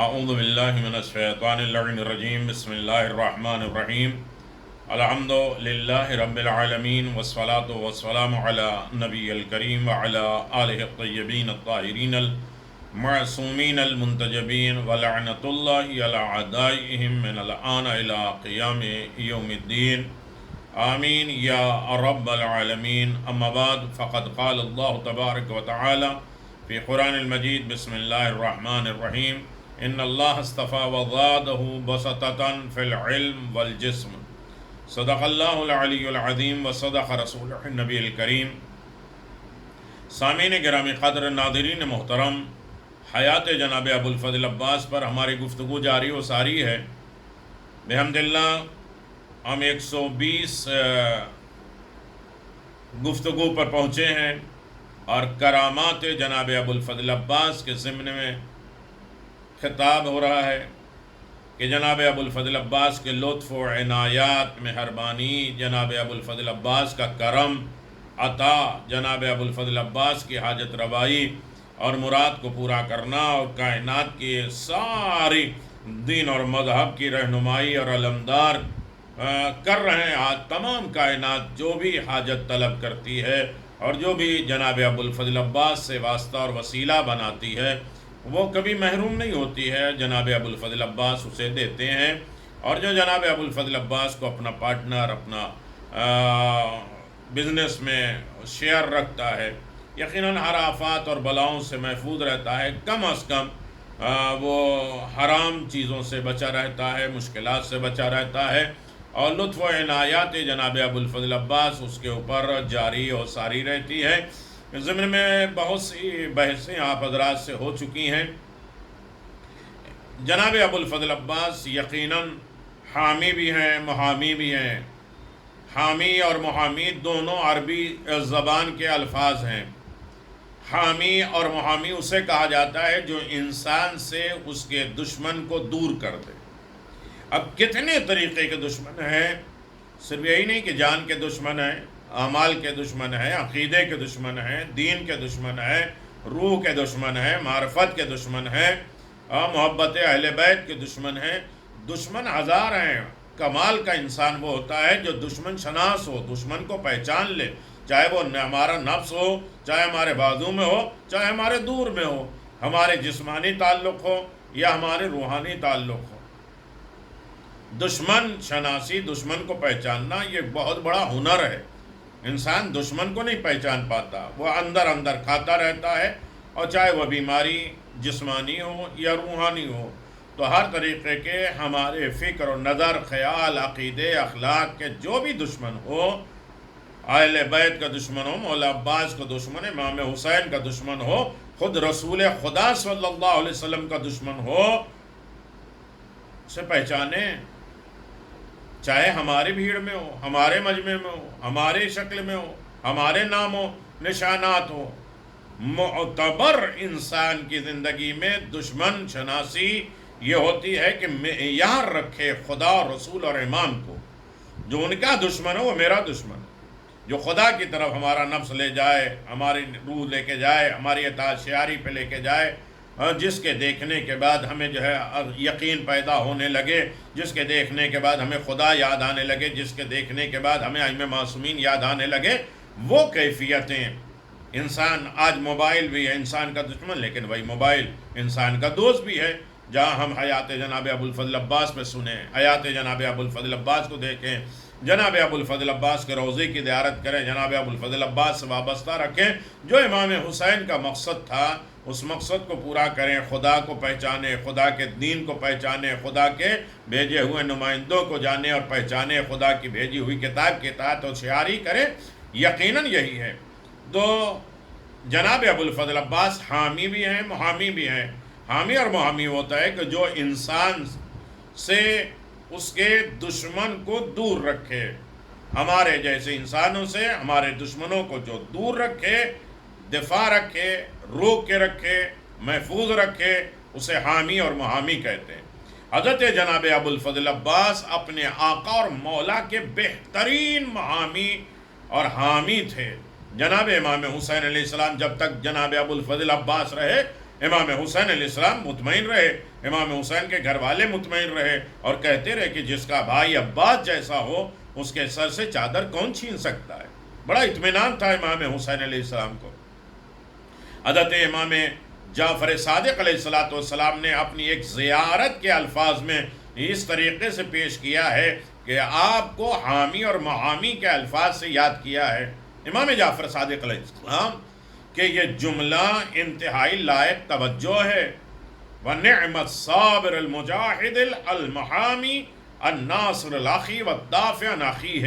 اعوذ باللہ من الشیطان اللعین الرجیم بسم اللہ الرحمن الرحیم الحمد للہ رب العالمین والصلاة والسلام علی نبی الکریم وعلی آلہ الطیبین الطاہرین المعصومین المنتجبین ولعنت اللہ علی اعدائهم من الآن الى قیام یوم الدین آمین یا رب العالمین. اما بعد فقد قال اللہ تبارک وتعالی فی قرآن المجید بسم اللہ الرحمن الرحیم ان اللہ اصطفیٰ وزادہ بسطۃ فی العلم والجسم. صدق اللہ العلی العظیم وصدق رسولہ النبی الکریم. سامعین گرامی قدر، ناظرین محترم، حیات جناب ابو الفضل عباس پر ہماری گفتگو جاری و ساری ہے. بحمد اللہ ہم 120 گفتگو پر پہنچے ہیں اور کرامات جناب ابو الفضل عباس کے ضمن میں خطاب ہو رہا ہے کہ جناب ابو الفضل عباس کے لطف و عنایات، مہربانی، جناب ابو الفضل عباس کا کرم، عطا، جناب ابو الفضل عباس کی حاجت روائی اور مراد کو پورا کرنا اور کائنات کی ساری دین اور مذہب کی رہنمائی اور علمدار کر رہے ہیں. آج تمام کائنات جو بھی حاجت طلب کرتی ہے اور جو بھی جناب ابو الفضل عباس سے واسطہ اور وسیلہ بناتی ہے وہ کبھی محروم نہیں ہوتی ہے. جناب ابو الفضل عباس اسے دیتے ہیں، اور جو جناب ابو الفضل عباس کو اپنا پارٹنر، اپنا بزنس میں شیئر رکھتا ہے، یقیناً ہر آفات اور بلاؤں سے محفوظ رہتا ہے. کم از کم وہ حرام چیزوں سے بچا رہتا ہے، مشکلات سے بچا رہتا ہے، اور لطف و عنایات جناب ابو الفضل عباس اس کے اوپر جاری اور ساری رہتی ہے. ضمن میں بہت سی بحثیں آپ حضرات سے ہو چکی ہیں. جناب ابو الفضل عباس یقیناً حامی بھی ہیں، محامی بھی ہیں. حامی اور محامی دونوں عربی زبان کے الفاظ ہیں. حامی اور محامی اسے کہا جاتا ہے جو انسان سے اس کے دشمن کو دور کر دے. اب کتنے طریقے کے دشمن ہیں، صرف یہی نہیں کہ جان کے دشمن ہیں، اعمال کے دشمن ہیں، عقیدے کے دشمن ہیں، دین کے دشمن ہیں، روح کے دشمن ہیں، معرفت کے دشمن ہیں، محبت اہل بیت کے دشمن ہیں. دشمن ہزار ہیں. کمال کا انسان وہ ہوتا ہے جو دشمن شناس ہو، دشمن کو پہچان لے، چاہے وہ ہمارا نفس ہو، چاہے ہمارے بازو میں ہو، چاہے ہمارے دور میں ہو، ہمارے جسمانی تعلق ہو یا ہمارے روحانی تعلق ہو. دشمن شناسی، دشمن کو پہچاننا، یہ بہت بڑا ہنر ہے. انسان دشمن کو نہیں پہچان پاتا، وہ اندر اندر کھاتا رہتا ہے، اور چاہے وہ بیماری جسمانی ہو یا روحانی ہو. تو ہر طریقے کے ہمارے فکر و نظر، خیال، عقیدے، اخلاق کے جو بھی دشمن ہو، اہل بیت کا دشمن ہو، مولا عباس کا دشمن، امام حسین کا دشمن ہو، خود رسول خدا صلی اللہ علیہ وسلم کا دشمن ہو، اسے پہچانے. چاہے ہماری بھیڑ میں ہو، ہمارے مجمع میں ہو، ہمارے شکل میں ہو، ہمارے نام و نشانات ہو. معتبر انسان کی زندگی میں دشمن شناسی یہ ہوتی ہے کہ معیار رکھے خدا اور رسول اور امام کو. جو ان کا دشمن ہو وہ میرا دشمن ہے. جو خدا کی طرف ہمارا نفس لے جائے، ہماری روح لے کے جائے، ہماری اطاعت شعاری پہ لے کے جائے، جس کے دیکھنے کے بعد ہمیں جو ہے یقین پیدا ہونے لگے، جس کے دیکھنے کے بعد ہمیں خدا یاد آنے لگے، جس کے دیکھنے کے بعد ہمیں ائمہ معصومین یاد آنے لگے، وہ کیفیتیں. انسان آج موبائل بھی ہے انسان کا دشمن، لیکن وہی موبائل انسان کا دوست بھی ہے. جہاں ہم حیات جناب ابو الفضل عباس میں سنیں، حیات جناب ابو الفضل عباس کو دیکھیں، جناب ابو الفضل عباس کے روضے کی زیارت کریں، جناب ابو الفضل عباس سے وابستہ رکھیں. جو امام حسین کا مقصد تھا اس مقصد کو پورا کریں، خدا کو پہچانیں، خدا کے دین کو پہچانیں، خدا کے بھیجے ہوئے نمائندوں کو جانیں اور پہچانیں، خدا کی بھیجی ہوئی کتاب کے اطاعت اور شعاری کریں. یقیناً یہی ہے. تو جناب ابو الفضل عباس حامی بھی ہیں، محامی بھی ہیں. حامی اور محامی ہوتا ہے کہ جو انسان سے اس کے دشمن کو دور رکھے. ہمارے جیسے انسانوں سے ہمارے دشمنوں کو جو دور رکھے، دفاع رکھے، روک کے رکھے، محفوظ رکھے، اسے حامی اور محامی کہتے ہیں. حضرت جناب ابو الفضل عباس اپنے آقا اور مولا کے بہترین محامی اور حامی تھے. جناب امام حسین علیہ السلام جب تک جناب ابو الفضل عباس رہے، امام حسین علیہ السلام مطمئن رہے، امام حسین کے گھر والے مطمئن رہے، اور کہتے رہے کہ جس کا بھائی عباس جیسا ہو اس کے سر سے چادر کون چھین سکتا ہے۔ بڑا اطمینان تھا امام حسین علیہ السلام کو۔ حضرت امام جعفر صادق علیہ السلام نے اپنی ایک زیارت کے الفاظ میں اس طریقے سے پیش کیا ہے کہ آپ کو حامی اور محامی کے الفاظ سے یاد کیا ہے امام جعفر صادق علیہ السلام کہ یہ جملہ انتہائی لائق توجہ ہے۔ وَنِعْمَ الصَّابِرُ الْمُجَاهِدُ الْمُحَامِي النَّاصِرُ الْأَخِي وَالدَّافِعُ عَنْ أَخِيهِ۔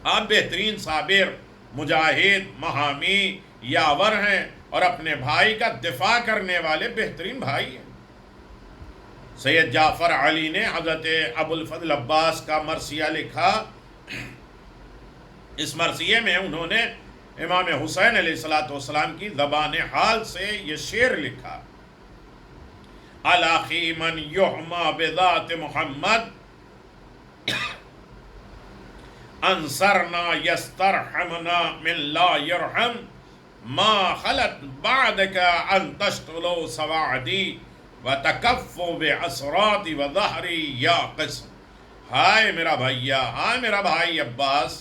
آپ بہترین صابر، مجاہد، محامی، یاور ہیں اور اپنے بھائی کا دفاع کرنے والے بہترین بھائی ہیں۔ سید جعفر علی نے حضرت ابو الفضل عباس کا مرثیہ لکھا۔ اس مرثیے میں انہوں نے امام حسین علیہ السلام کی زبان حال سے یہ شعر لکھا: الاخی من یحما بذات محمد انصرنا یسترحمنا من لا یرحم ما خلت بعدک ان تشتلو سواعدی وتکفو بعصراتی وظہری یا قسم۔ ہائے میرا بھائیا، ہائے میرا بھائی عباس،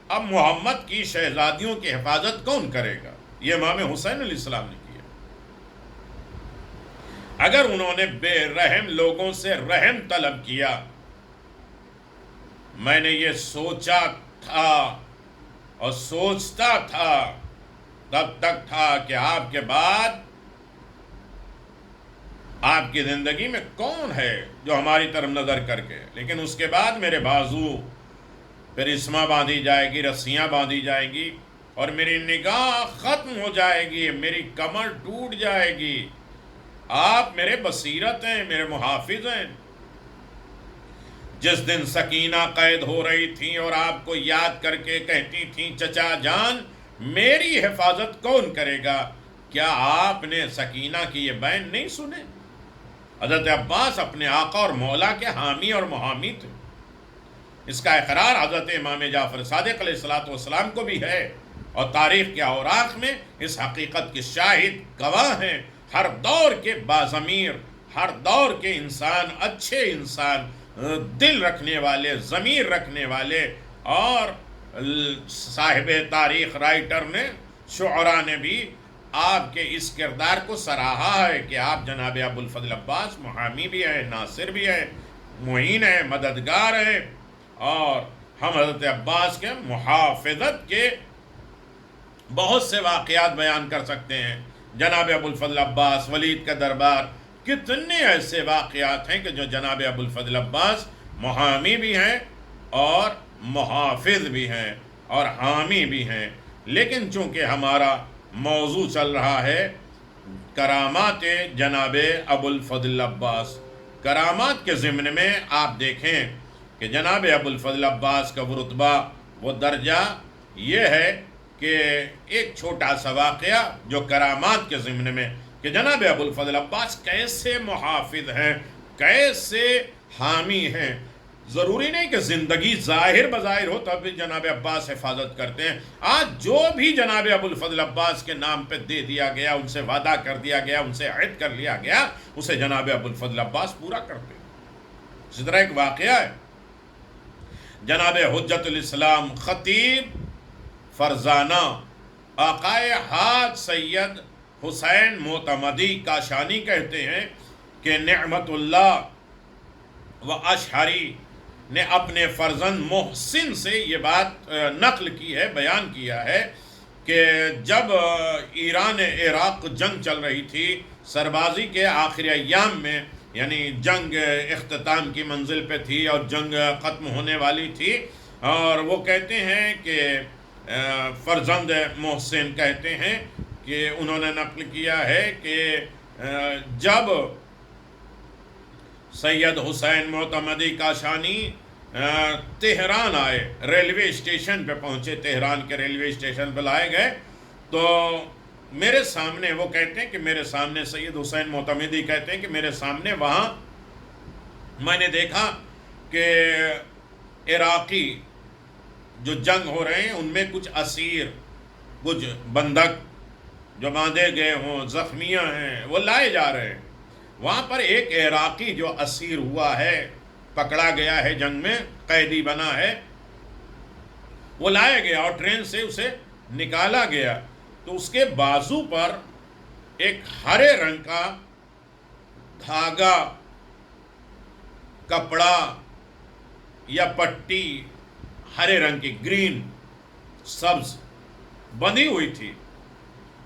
اب محمد کی شہزادیوں کی حفاظت کون کرے گا؟ یہ امام حسین علیہ السلام نے کیا۔ اگر انہوں نے بے رحم لوگوں سے رحم طلب کیا، میں نے یہ سوچا تھا اور سوچتا تھا تب تک تھا کہ آپ کے بعد آپ کی زندگی میں کون ہے جو ہماری طرف نظر کر کے، لیکن اس کے بعد میرے بازو پھر اسما باندھی جائے گی، رسیاں باندھی جائیں گی اور میری نگاہ ختم ہو جائے گی، میری کمر ٹوٹ جائے گی۔ آپ میرے بصیرت ہیں، میرے محافظ ہیں۔ جس دن سکینہ قید ہو رہی تھیں اور آپ کو یاد کر کے کہتی تھیں چچا جان میری حفاظت کون کرے گا، کیا آپ نے سکینہ کی یہ بین نہیں سنے؟ حضرت عباس اپنے آقا اور مولا کے حامی اور محامی تھے۔ اس کا اقرار حضرت امام جعفر صادق علیہ السلام کو بھی ہے، اور تاریخ کے اوراق میں اس حقیقت کے شاہد گواہ ہیں۔ ہر دور کے باضمیر، ہر دور کے انسان، اچھے انسان، دل رکھنے والے، ضمیر رکھنے والے، اور صاحب تاریخ رائٹر نے، شعراء نے بھی آپ کے اس کردار کو سراہا ہے کہ آپ جناب ابو الفضل عباس محامی بھی ہیں، ناصر بھی ہیں، معین ہیں، مددگار ہیں، اور ہم حضرت عباس کے محافظت کے بہت سے واقعات بیان کر سکتے ہیں۔ جناب ابو الفضل عباس، ولید کا دربار، کتنے ایسے واقعات ہیں کہ جو جناب ابو الفضل عباس محامی بھی ہیں اور محافظ بھی ہیں اور حامی بھی ہیں۔ لیکن چونکہ ہمارا موضوع چل رہا ہے کرامات جناب ابو الفضل عباس، کرامات کے ضمن میں آپ دیکھیں کہ جناب ابو الفضل عباس کا وہ رتبہ، وہ درجہ یہ ہے کہ ایک چھوٹا سا واقعہ جو کرامات کے ضمن میں کہ جناب ابو الفضل عباس کیسے محافظ ہیں، کیسے حامی ہیں۔ ضروری نہیں کہ زندگی ظاہر بظاہر ہو تب بھی جناب عباس حفاظت کرتے ہیں۔ آج جو بھی جناب ابو الفضل عباس کے نام پہ دے دیا گیا، ان سے وعدہ کر دیا گیا، ان سے عہد کر لیا گیا، اسے جناب ابو الفضل عباس پورا کرتے ہیں۔ اسی طرح ایک واقعہ ہے، جناب حجت الاسلام خطیب فرزانہ آقائے حاج سید حسین معتمدی کاشانی کہتے ہیں کہ نعمت اللہ و اشعری نے اپنے فرزند محسن سے یہ بات نقل کی ہے، بیان کیا ہے کہ جب ایران عراق جنگ چل رہی تھی، سربازی کے آخری ایام میں، یعنی جنگ اختتام کی منزل پہ تھی اور جنگ ختم ہونے والی تھی، اور وہ کہتے ہیں کہ فرزند محسن کہتے ہیں کہ انہوں نے نقل کیا ہے کہ جب سید حسین معتمدی کاشانی تہران آئے، ریلوے اسٹیشن پہ پہنچے، تہران کے ریلوے اسٹیشن پہ لائے گئے، تو میرے سامنے، وہ کہتے ہیں کہ میرے سامنے سید حسین معتمدی کہتے ہیں کہ میرے سامنے وہاں میں نے دیکھا کہ عراقی جو جنگ ہو رہے ہیں ان میں کچھ اسیر، کچھ بندک جو باندھے گئے ہوں، زخمیاں ہیں، وہ لائے جا رہے ہیں۔ وہاں پر ایک عراقی جو اسیر ہوا ہے، پکڑا گیا ہے جنگ میں، قیدی بنا ہے، وہ لایا گیا اور ٹرین سے اسے نکالا گیا، تو اس کے بازو پر ایک ہرے رنگ کا دھاگا، کپڑا یا پٹی، ہرے رنگ کی، گرین، سبز، بندھی ہوئی تھی۔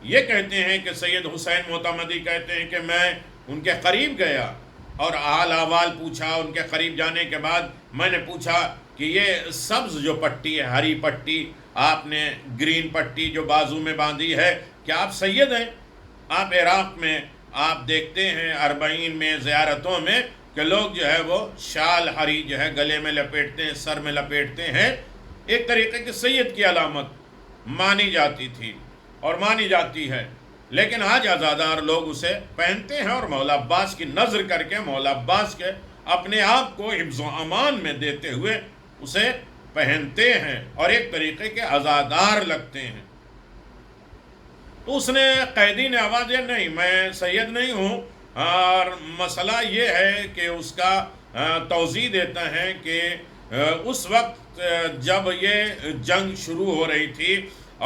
یہ کہتے ہیں کہ سید حسین معتمدی کہتے ہیں کہ میں ان کے قریب گیا اور حال احوال پوچھا۔ ان کے قریب جانے کے بعد میں نے پوچھا کہ یہ سبز جو پٹی ہے، ہری پٹی، آپ نے گرین پٹی جو بازو میں باندھی ہے، کیا آپ سید ہیں؟ آپ عراق میں آپ دیکھتے ہیں اربعین میں، زیارتوں میں، کہ لوگ جو ہے وہ شال ہری جو ہے گلے میں لپیٹتے ہیں، سر میں لپیٹتے ہیں، ایک طریقے کی سید کی علامت مانی جاتی تھی اور مانی جاتی ہے۔ لیکن آج ازادار لوگ اسے پہنتے ہیں اور مولا عباس کی نظر کر کے، مولا عباس کے اپنے آپ کو حفظ و امان میں دیتے ہوئے اسے پہنتے ہیں اور ایک طریقے کے عزادار لگتے ہیں۔ تو اس نے، قیدی نے آواز دیا، نہیں میں سید نہیں ہوں، اور مسئلہ یہ ہے کہ اس کا توضیح دیتا ہے کہ اس وقت جب یہ جنگ شروع ہو رہی تھی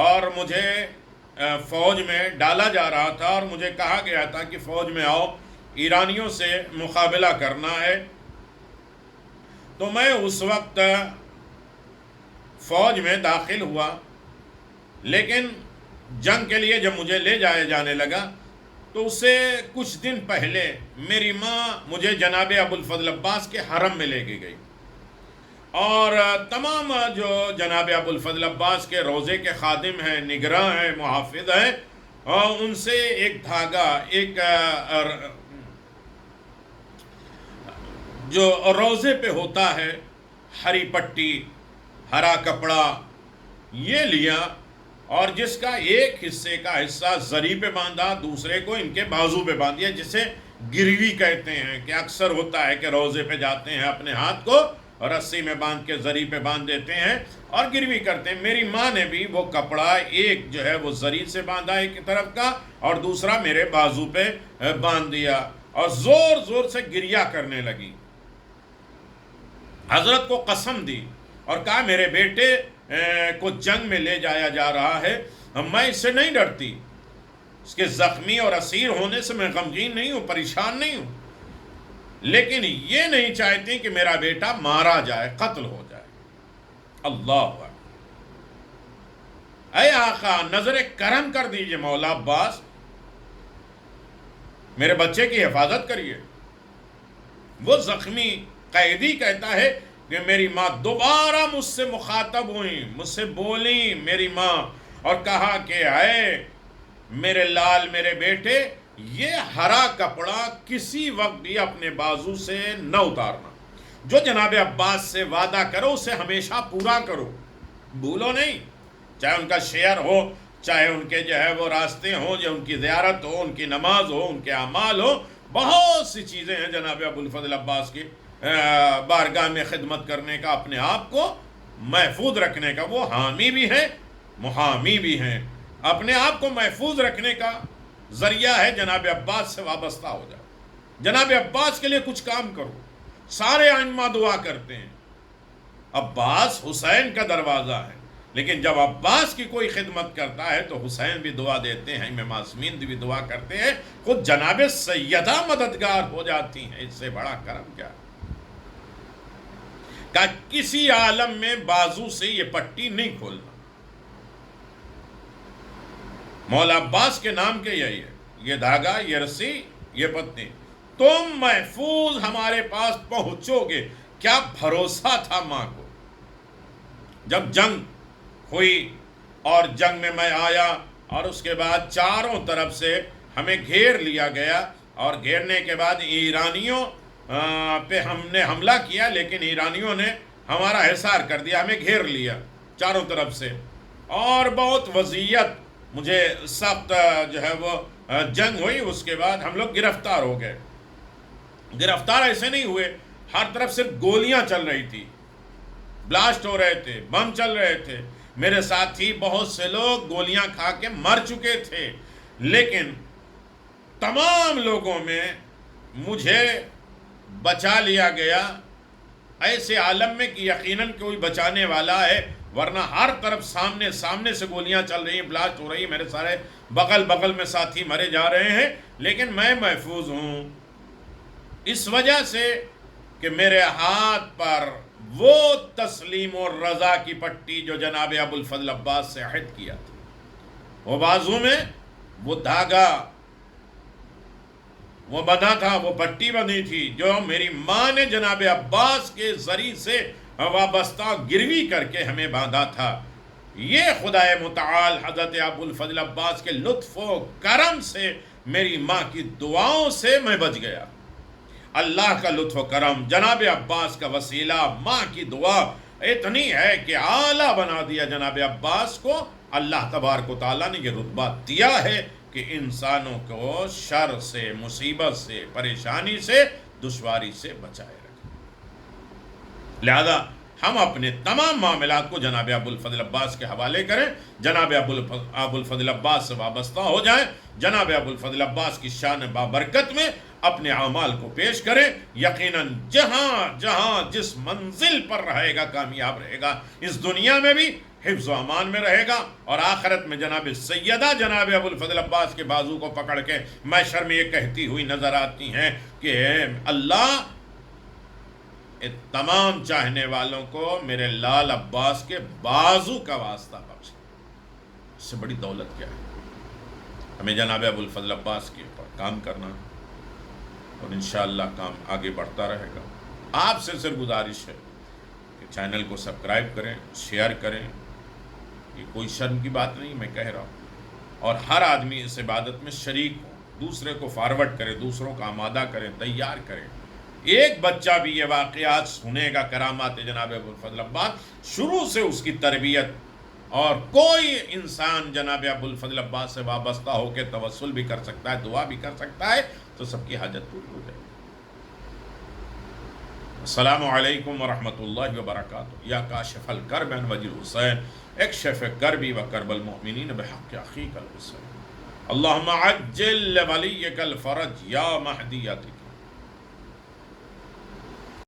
اور مجھے فوج میں ڈالا جا رہا تھا اور مجھے کہا گیا تھا کہ فوج میں آؤ، ایرانیوں سے مقابلہ کرنا ہے، تو میں اس وقت فوج میں داخل ہوا، لیکن جنگ کے لیے جب مجھے لے جایا جانے لگا تو اس سے کچھ دن پہلے میری ماں مجھے جناب ابوالفضل عباس کے حرم میں لے کے گئی، اور تمام جو جناب ابوالفضل عباس کے روضے کے خادم ہیں، نگراں ہیں، محافظ ہیں، اور ان سے ایک دھاگا، ایک جو روضے پہ ہوتا ہے، ہری پٹی، ہرا کپڑا، یہ لیا، اور جس کا ایک حصے کا حصہ زری پہ باندھا، دوسرے کو ان کے بازو پہ باندھ دیا، جسے گروی کہتے ہیں، کہ اکثر ہوتا ہے کہ روضے پہ جاتے ہیں، اپنے ہاتھ کو اور رسی میں باندھ کے زری پہ باندھ دیتے ہیں اور گروی کرتے ہیں۔ میری ماں نے بھی وہ کپڑا ایک جو ہے وہ زری سے باندھا ایک طرف کا، اور دوسرا میرے بازو پہ باندھ دیا، اور زور زور سے گریہ کرنے لگی۔ حضرت کو قسم دی اور کہا میرے بیٹے کو جنگ میں لے جایا جا رہا ہے، میں اس سے نہیں ڈرتی، اس کے زخمی اور اسیر ہونے سے میں غمگین نہیں ہوں، پریشان نہیں ہوں، لیکن یہ نہیں چاہتی کہ میرا بیٹا مارا جائے، قتل ہو جائے۔ اللہ اکبر! اے آقا، نظر کرم کر دیجئے مولا عباس، میرے بچے کی حفاظت کریے۔ وہ زخمی قیدی کہتا ہے کہ میری ماں دوبارہ مجھ سے مخاطب ہوئیں، مجھ سے بولیں میری ماں، اور کہا کہ اے میرے لال، میرے بیٹے، یہ ہرا کپڑا کسی وقت بھی اپنے بازو سے نہ اتارنا، جو جناب عباس سے وعدہ کرو اسے ہمیشہ پورا کرو، بھولو نہیں، چاہے ان کا شعر ہو، چاہے ان کے جو ہے وہ راستے ہوں، یا ان کی زیارت ہو، ان کی نماز ہو، ان کے اعمال ہو، بہت سی چیزیں ہیں جناب ابوالفضل عباس کی بارگاہ میں خدمت کرنے کا، اپنے آپ کو محفوظ رکھنے کا۔ وہ حامی بھی ہیں، محامی بھی ہیں، اپنے آپ کو محفوظ رکھنے کا ذریعہ ہے جناب عباس سے وابستہ ہو جاؤ، جناب عباس کے لیے کچھ کام کرو۔ سارے ائمہ دعا کرتے ہیں، عباس حسین کا دروازہ ہے، لیکن جب عباس کی کوئی خدمت کرتا ہے تو حسین بھی دعا دیتے ہیں، امام معصومین بھی دعا کرتے ہیں، خود جناب سیدہ مددگار ہو جاتی ہیں۔ اس سے بڑا کرم کیا؟ کہ کسی عالم میں بازو سے یہ پٹی نہیں کھولنا۔ مولا عباس کے نام کے یہی ہے، یہ دھاگا، یہ رسی، یہ پٹی، تم محفوظ ہمارے پاس پہنچو گے۔ کیا بھروسہ تھا ماں کو! جب جنگ ہوئی اور جنگ میں میں آیا، اور اس کے بعد چاروں طرف سے ہمیں گھیر لیا گیا، اور گھیرنے کے بعد ایرانیوں پہ ہم نے حملہ کیا، لیکن ایرانیوں نے ہمارا حصار کر دیا، ہمیں گھیر لیا چاروں طرف سے، اور بہت وضعیت، مجھے سخت جو ہے وہ جنگ ہوئی۔ اس کے بعد ہم لوگ گرفتار ہو گئے۔ گرفتار ایسے نہیں ہوئے، ہر طرف سے گولیاں چل رہی تھی، بلاسٹ ہو رہے تھے، بم چل رہے تھے، میرے ساتھی بہت سے لوگ گولیاں کھا کے مر چکے تھے، لیکن تمام لوگوں میں مجھے بچا لیا گیا ایسے عالم میں کہ یقیناً کوئی بچانے والا ہے، ورنہ ہر طرف سامنے سے گولیاں چل رہی ہیں، بلاسٹ ہو رہی ہیں، میرے سارے بغل میں ساتھی مرے جا رہے ہیں، لیکن میں محفوظ ہوں اس وجہ سے کہ میرے ہاتھ پر وہ تسلیم و رضا کی پٹی جو جناب ابو الفضل عباس سے عہد کیا تھا، وہ بازو میں وہ دھاگا وہ بندھا تھا، وہ پٹی بندھی تھی جو میری ماں نے جناب عباس کے ذریعے سے وابستہ گروی کر کے ہمیں باندھا تھا۔ یہ خدائے متعال حضرت ابو الفضل عباس کے لطف و کرم سے، میری ماں کی دعاؤں سے میں بچ گیا۔ اللہ کا لطف و کرم، جناب عباس کا وسیلہ، ماں کی دعا اتنی ہے کہ اعلیٰ بنا دیا جناب عباس کو۔ اللہ تبارک و تعالیٰ نے یہ رتبہ دیا ہے کہ انسانوں کو شر سے، مصیبت سے، پریشانی سے، دشواری سے بچائے رکھے۔ لہذا ہم اپنے تمام معاملات کو جناب ابو الفضل عباس کے حوالے کریں، جناب ابو الفضل عباس سے وابستہ ہو جائیں، جناب ابو الفضل عباس کی شان بابرکت میں اپنے اعمال کو پیش کریں۔ یقیناً جہاں جس منزل پر رہے گا کامیاب رہے گا، اس دنیا میں بھی حفظ و امان میں رہے گا، اور آخرت میں جناب سیدہ جناب ابو الفضل عباس کے بازو کو پکڑ کے محشر میں یہ کہتی ہوئی نظر آتی ہیں کہ اللہ تمام چاہنے والوں کو میرے لال عباس کے بازو کا واسطہ بخش۔ اس سے بڑی دولت کیا ہے؟ ہمیں جناب ابو الفضل عباس کے اوپر کام کرنا، اور انشاءاللہ کام آگے بڑھتا رہے گا۔ آپ سے صرف گزارش ہے کہ چینل کو سبسکرائب کریں، شیئر کریں، یہ کوئی شرم کی بات نہیں میں کہہ رہا ہوں، اور ہر آدمی اس عبادت میں شریک ہو، دوسرے کو فارورڈ کریں، دوسروں کا آمادہ کریں، تیار کریں۔ ایک بچہ بھی یہ واقعات سنے گا کرامات جناب ابو الفضل عباس، شروع سے اس کی تربیت، اور کوئی انسان جناب ابو الفضل عباس سے وابستہ ہو کے توسل بھی کر سکتا ہے، دعا بھی کر سکتا ہے، تو سب کی حاجت پوری ہو جائے گی۔ السلام علیکم ورحمۃ اللہ وبرکاتہ۔ یا کاشف الکرب عن وجہ الحسین، اکشف کربی و کرب المؤمنین بحق اخیک الحسین، اللہم عجل لولیک الفرج یا مہدیتک۔